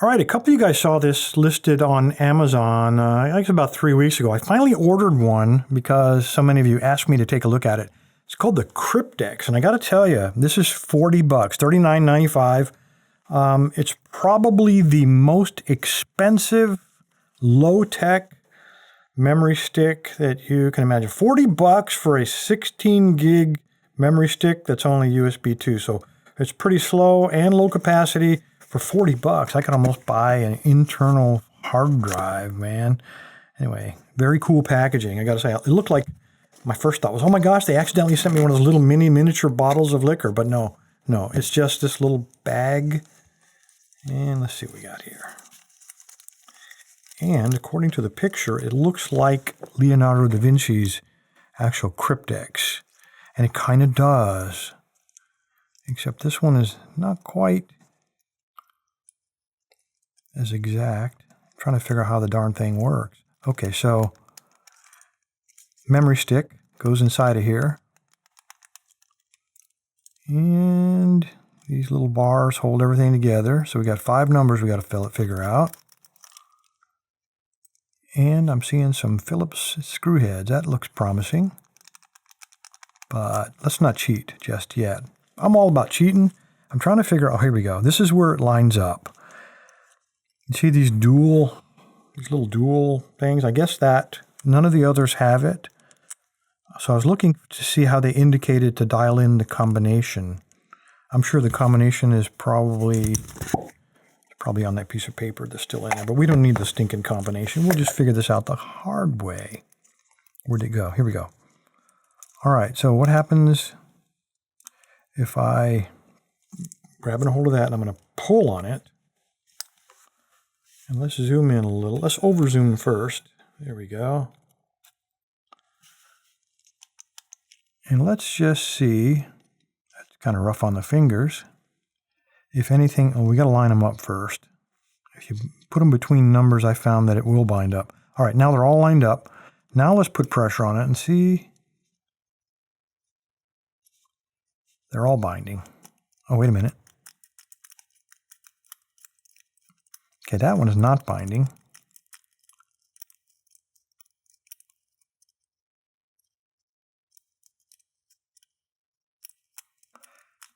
All right, a couple of you guys saw this listed on Amazon, I think it's about 3 weeks ago. I finally ordered one because so many of you asked me to take a look at it. It's called the Cryptex, and I got to tell you, this is $40, $39.95. It's probably the most expensive, low-tech memory stick that you can imagine. $40 for a 16 gig memory stick that's only USB 2, so it's pretty slow and low capacity. For $40, I could almost buy an internal hard drive, man. Anyway, very cool packaging. I got to say, it looked like, my first thought was, oh my gosh, they accidentally sent me one of those little miniature bottles of liquor. But no, it's just this little bag. And let's see what we got here. And according to the picture, it looks like Leonardo da Vinci's actual Cryptex. And it kind of does. Except this one is not quite as exact. I'm trying to figure out how the darn thing works. Okay, so memory stick goes inside of here. And these little bars hold everything together. So we got 5 numbers we got to figure out. And I'm seeing some Phillips screw heads. That looks promising. But let's not cheat just yet. I'm all about cheating. I'm trying to figure out, here we go. This is where it lines up. You see these little dual things? I guess that none of the others have it. So I was looking to see how they indicated to dial in the combination. I'm sure the combination is probably on that piece of paper that's still in there, but we don't need the stinking combination. We'll just figure this out the hard way. Where'd it go? Here we go. All right, so what happens if I grab a hold of that and I'm going to pull on it? And let's zoom in a little. Let's over zoom first. There we go. And let's just see. That's kind of rough on the fingers. If anything, we got to line them up first. If you put them between numbers, I found that it will bind up. All right, now they're all lined up. Now let's put pressure on it and see. They're all binding. Oh, wait a minute. Okay, that one is not binding.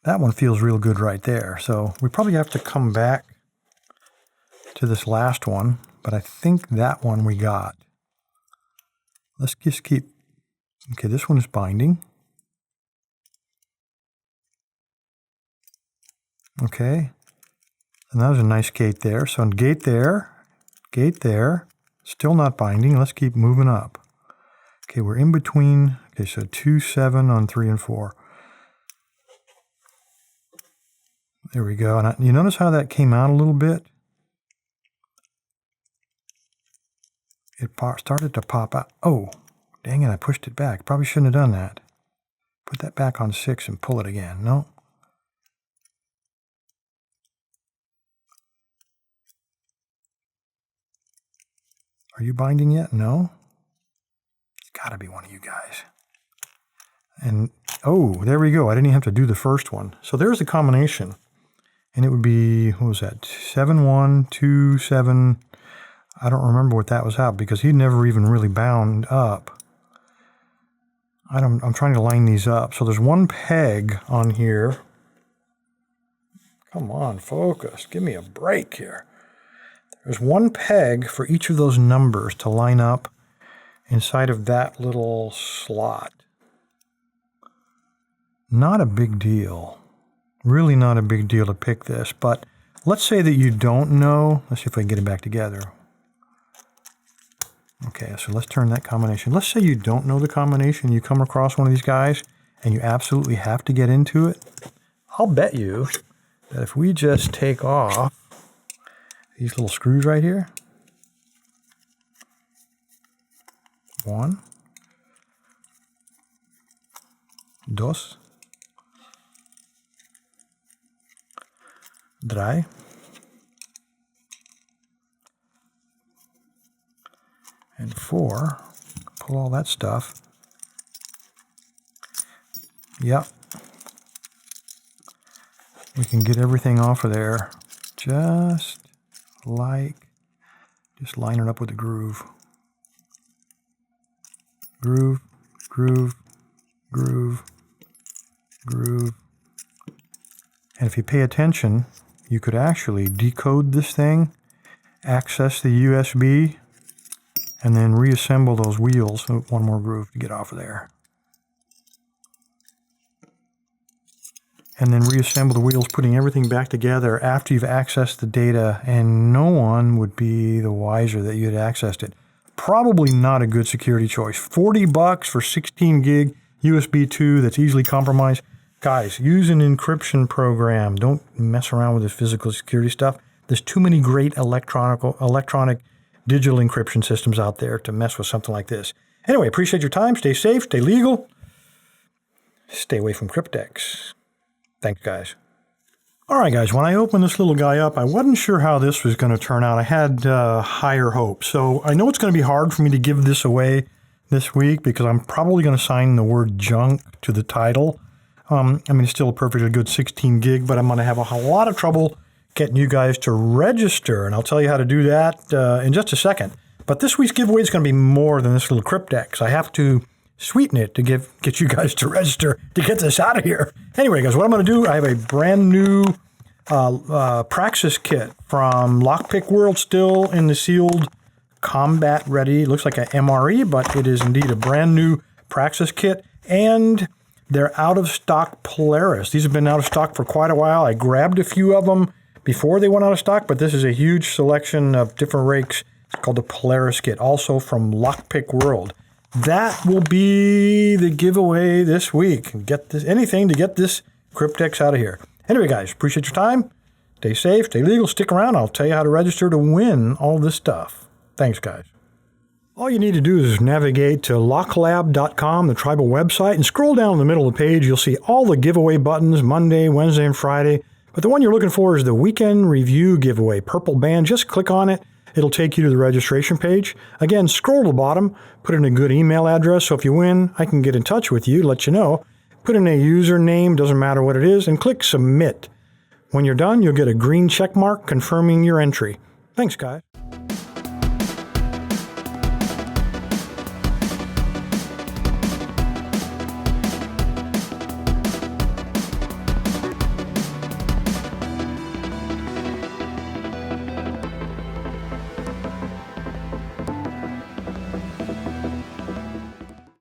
That one feels real good right there. So we probably have to come back to this last one, but I think that one we got. Let's just keep, okay, this one is binding. Okay, and that was a nice gate there. So gate there, still not binding. Let's keep moving up. Okay, we're in between. Okay, so 2, 7 on 3 and 4. There we go. And you notice how that came out a little bit? It started to pop out. Oh, dang it, I pushed it back. Probably shouldn't have done that. Put that back on 6 and pull it again. No. Are you binding yet? No? It's got to be one of you guys. And, oh, there we go. I didn't even have to do the first one. So there's the combination. And it would be, what was that? 7, 1, 2, 7. I don't remember what that was out because he never even really bound up. I'm trying to line these up. So there's one peg on here. Come on, focus. Give me a break here. There's one peg for each of those numbers to line up inside of that little slot. Not a big deal. Really not a big deal to pick this, but let's say that you don't know. Let's see if I can get it back together. Okay, so let's turn that combination. Let's say you don't know the combination. You come across one of these guys and you absolutely have to get into it. I'll bet you that if we just take off these little screws right here. 1, 2, 3, and 4. Pull all that stuff. Yep. We can get everything off of there just like, just line it up with the groove. Groove, groove, groove, groove. And if you pay attention, you could actually decode this thing, access the USB, and then reassemble those wheels. Oh, one more groove to get off of there. And then reassemble the wheels, putting everything back together after you've accessed the data, and no one would be the wiser that you had accessed it. Probably not a good security choice. $40 for 16 gig USB 2 that's easily compromised. Guys, use an encryption program. Don't mess around with this physical security stuff. There's too many great electronic digital encryption systems out there to mess with something like this. Anyway, appreciate your time. Stay safe, stay legal. Stay away from Cryptex. Thanks, guys. All right, guys, when I opened this little guy up, I wasn't sure how this was going to turn out. I had higher hopes. So I know it's going to be hard for me to give this away this week because I'm probably going to sign the word junk to the title. I mean, it's still a perfectly good 16 gig, but I'm going to have a lot of trouble getting you guys to register, and I'll tell you how to do that in just a second. But this week's giveaway is going to be more than this little Cryptex. I have to sweeten it to get you guys to register to get this out of here. Anyway, guys, what I'm going to do, I have a brand new Praxis kit from Lockpick World, still in the sealed combat ready. Looks like an MRE, but it is indeed a brand new Praxis kit, and they're out of stock Polaris. These have been out of stock for quite a while. I grabbed a few of them before they went out of stock, but this is a huge selection of different rakes. It's called the Polaris kit, also from Lockpick World. That will be the giveaway this week. Get this, anything to get this Cryptex out of here. Anyway, guys, appreciate your time. Stay safe, stay legal, stick around. I'll tell you how to register to win all this stuff. Thanks, guys. All you need to do is navigate to locklab.com, the tribal website, and scroll down in the middle of the page. You'll see all the giveaway buttons, Monday, Wednesday, and Friday. But the one you're looking for is the weekend review giveaway, purple band. Just click on it. It'll take you to the registration page. Again, scroll to the bottom, put in a good email address, so if you win, I can get in touch with you, let you know. Put in a username, doesn't matter what it is, and click submit. When you're done, you'll get a green check mark confirming your entry. Thanks, guys.